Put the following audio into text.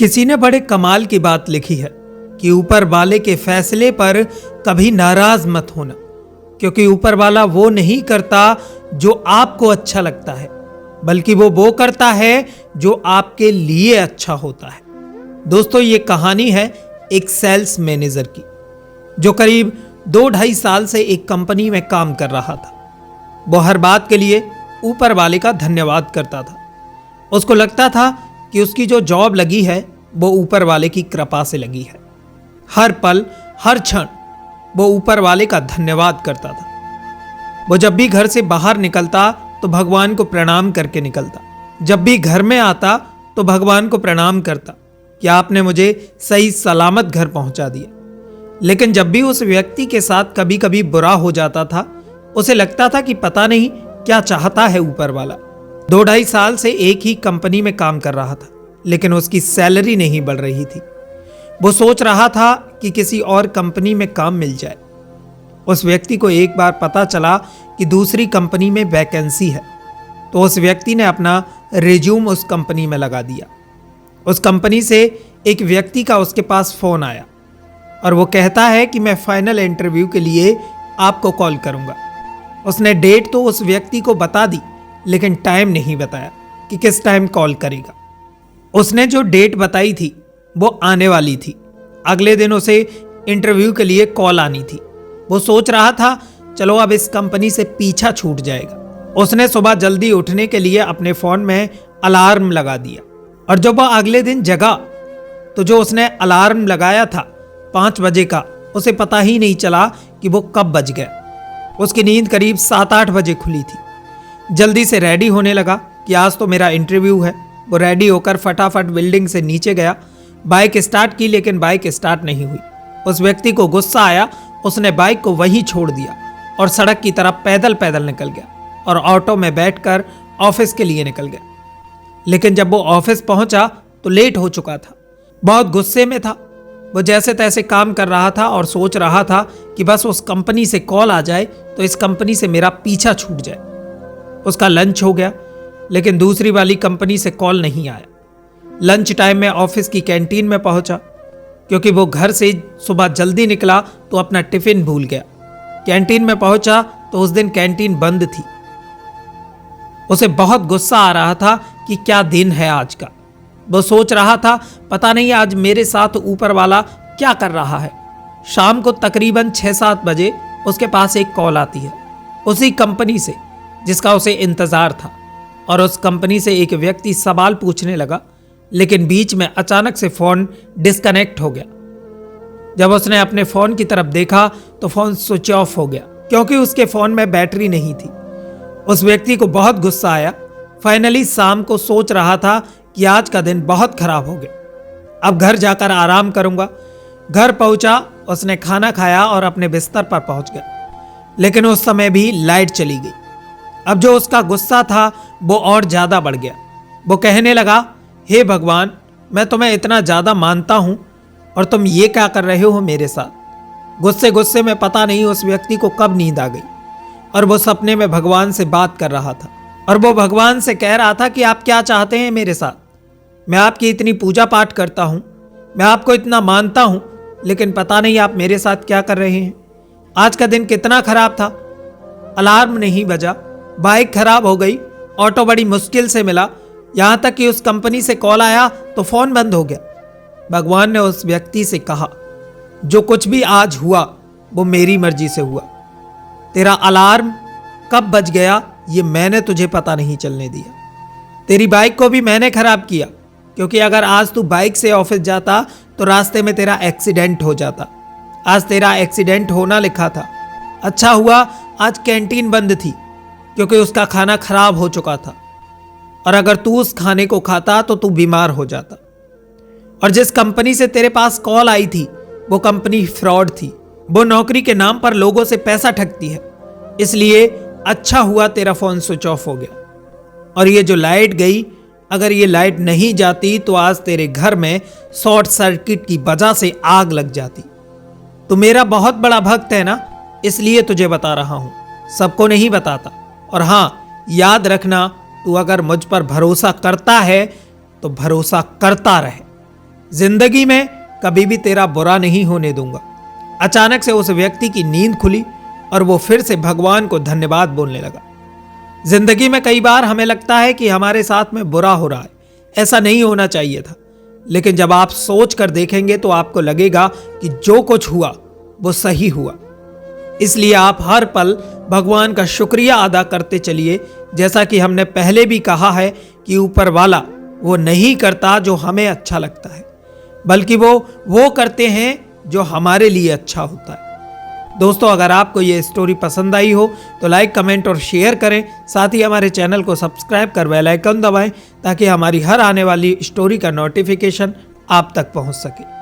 किसी ने बड़े कमाल की बात लिखी है कि ऊपर वाले के फैसले पर कभी नाराज मत होना, क्योंकि ऊपर वाला वो नहीं करता जो आपको अच्छा लगता है, बल्कि वो करता है जो आपके लिए अच्छा होता है। दोस्तों, ये कहानी है एक सेल्स मैनेजर की, जो करीब 2-2.5 साल से एक कंपनी में काम कर रहा था। वो हर बात के लिए ऊपर वाले का धन्यवाद करता था। उसको लगता था कि उसकी जो जॉब लगी है वो ऊपर वाले की कृपा से लगी है। हर पल हर क्षण वो ऊपर वाले का धन्यवाद करता था। वो जब भी घर से बाहर निकलता तो भगवान को प्रणाम करके निकलता। जब भी घर में आता तो भगवान को प्रणाम करता कि आपने मुझे सही सलामत घर पहुंचा दिया। लेकिन जब भी उस व्यक्ति के साथ कभी कभी बुरा हो जाता था, उसे लगता था कि पता नहीं क्या चाहता है ऊपर वाला। 2-2.5 साल से एक ही कंपनी में काम कर रहा था, लेकिन उसकी सैलरी नहीं बढ़ रही थी। वो सोच रहा था कि किसी और कंपनी में काम मिल जाए। उस व्यक्ति को एक बार पता चला कि दूसरी कंपनी में वैकेंसी है, तो उस व्यक्ति ने अपना रिज्यूम उस कंपनी में लगा दिया। उस कंपनी से एक व्यक्ति का उसके पास फोन आया और वो कहता है कि मैं फाइनल इंटरव्यू के लिए आपको कॉल करूंगा। उसने डेट तो उस व्यक्ति को बता दी, लेकिन टाइम नहीं बताया कि किस टाइम कॉल करेगा। उसने जो डेट बताई थी वो आने वाली थी। अगले दिन उसे इंटरव्यू के लिए कॉल आनी थी। वो सोच रहा था चलो अब इस कंपनी से पीछा छूट जाएगा। उसने सुबह जल्दी उठने के लिए अपने फोन में अलार्म लगा दिया, और जब वह अगले दिन जगा तो जो उसने अलार्म लगाया था 5 बजे का, उसे पता ही नहीं चला कि वो कब बज गया। उसकी नींद करीब 7-8 बजे खुली थी। जल्दी से रेडी होने लगा कि आज तो मेरा इंटरव्यू है। वो रेडी होकर फटाफट बिल्डिंग से नीचे गया। बाइक स्टार्ट की, लेकिन बाइक स्टार्ट नहीं हुई। उस व्यक्ति को गुस्सा आया। उसने बाइक को वहीं छोड़ दिया और सड़क की तरफ पैदल पैदल निकल गया और ऑटो में बैठकर ऑफिस के लिए निकल गया। लेकिन जब वो ऑफिस पहुंचा तो लेट हो चुका था। बहुत गुस्से में था। वो जैसे तैसे काम कर रहा था और सोच रहा था कि बस उस कंपनी से कॉल आ जाए तो इस कंपनी से मेरा पीछा छूट जाए। उसका लंच हो गया, लेकिन दूसरी वाली कंपनी से कॉल नहीं आया। लंच टाइम में ऑफिस की कैंटीन में पहुंचा, क्योंकि वो घर से सुबह जल्दी निकला तो अपना टिफिन भूल गया। कैंटीन में पहुंचा तो उस दिन कैंटीन बंद थी। उसे बहुत गुस्सा आ रहा था कि क्या दिन है आज का। वो सोच रहा था पता नहीं आज मेरे साथ ऊपर वाला क्या कर रहा है। शाम को तकरीबन 6-7 बजे उसके पास एक कॉल आती है, उसी कंपनी से जिसका उसे इंतजार था। और उस कंपनी से एक व्यक्ति सवाल पूछने लगा, लेकिन बीच में अचानक से फोन डिस्कनेक्ट हो गया। जब उसने अपने फोन की तरफ देखा तो फोन स्विच ऑफ हो गया, क्योंकि उसके फोन में बैटरी नहीं थी। उस व्यक्ति को बहुत गुस्सा आया। फाइनली शाम को सोच रहा था कि आज का दिन बहुत खराब हो गया, अब घर जाकर आराम करूंगा। घर पहुंचा, उसने खाना खाया और अपने बिस्तर पर पहुंच गया। लेकिन उस समय भी लाइट चली गई। अब जो उसका गुस्सा था वो और ज्यादा बढ़ गया। वो कहने लगा, हे भगवान, मैं तुम्हें इतना ज्यादा मानता हूं और तुम ये क्या कर रहे हो मेरे साथ। गुस्से गुस्से में पता नहीं उस व्यक्ति को कब नींद आ गई और वो सपने में भगवान से बात कर रहा था। और वो भगवान से कह रहा था कि आप क्या चाहते हैं मेरे साथ। मैं आपकी इतनी पूजा पाठ करता हूं, मैं आपको इतना मानता हूं, लेकिन पता नहीं आप मेरे साथ क्या कर रहे हैं। आज का दिन कितना खराब था। अलार्म नहीं बजा, बाइक खराब हो गई, ऑटो बड़ी मुश्किल से मिला, यहां तक कि उस कंपनी से कॉल आया तो फोन बंद हो गया। भगवान ने उस व्यक्ति से कहा, जो कुछ भी आज हुआ वो मेरी मर्जी से हुआ। तेरा अलार्म कब बज गया ये मैंने तुझे पता नहीं चलने दिया। तेरी बाइक को भी मैंने खराब किया, क्योंकि अगर आज तू बाइक से ऑफिस जाता तो रास्ते में तेरा एक्सीडेंट हो जाता। आज तेरा एक्सीडेंट होना लिखा था। अच्छा हुआ आज कैंटीन बंद थी, क्योंकि उसका खाना खराब हो चुका था, और अगर तू उस खाने को खाता तो तू बीमार हो जाता। और जिस कंपनी से तेरे पास कॉल आई थी वो कंपनी फ्रॉड थी। वो नौकरी के नाम पर लोगों से पैसा ठगती है, इसलिए अच्छा हुआ तेरा फोन स्विच ऑफ हो गया। और ये जो लाइट गई, अगर ये लाइट नहीं जाती तो आज तेरे घर में शॉर्ट सर्किट की वजह से आग लग जाती। तू मेरा बहुत बड़ा भक्त है ना, इसलिए तुझे बता रहा हूं, सबको नहीं बताता। और हां, याद रखना, तू अगर मुझ पर भरोसा करता है तो भरोसा करता रहे। जिंदगी में कभी भी तेरा बुरा नहीं होने दूंगा। अचानक से उस व्यक्ति की नींद खुली और वो फिर से भगवान को धन्यवाद बोलने लगा। जिंदगी में कई बार हमें लगता है कि हमारे साथ में बुरा हो रहा है, ऐसा नहीं होना चाहिए था, लेकिन जब आप सोच कर देखेंगे तो आपको लगेगा कि जो कुछ हुआ वो सही हुआ। इसलिए आप हर पल भगवान का शुक्रिया अदा करते चलिए। जैसा कि हमने पहले भी कहा है कि ऊपर वाला वो नहीं करता जो हमें अच्छा लगता है, बल्कि वो करते हैं जो हमारे लिए अच्छा होता है। दोस्तों, अगर आपको ये स्टोरी पसंद आई हो तो लाइक, कमेंट और शेयर करें। साथ ही हमारे चैनल को सब्सक्राइब कर बेल आइकन दबाएं ताकि हमारी हर आने वाली स्टोरी का नोटिफिकेशन आप तक पहुंच सके।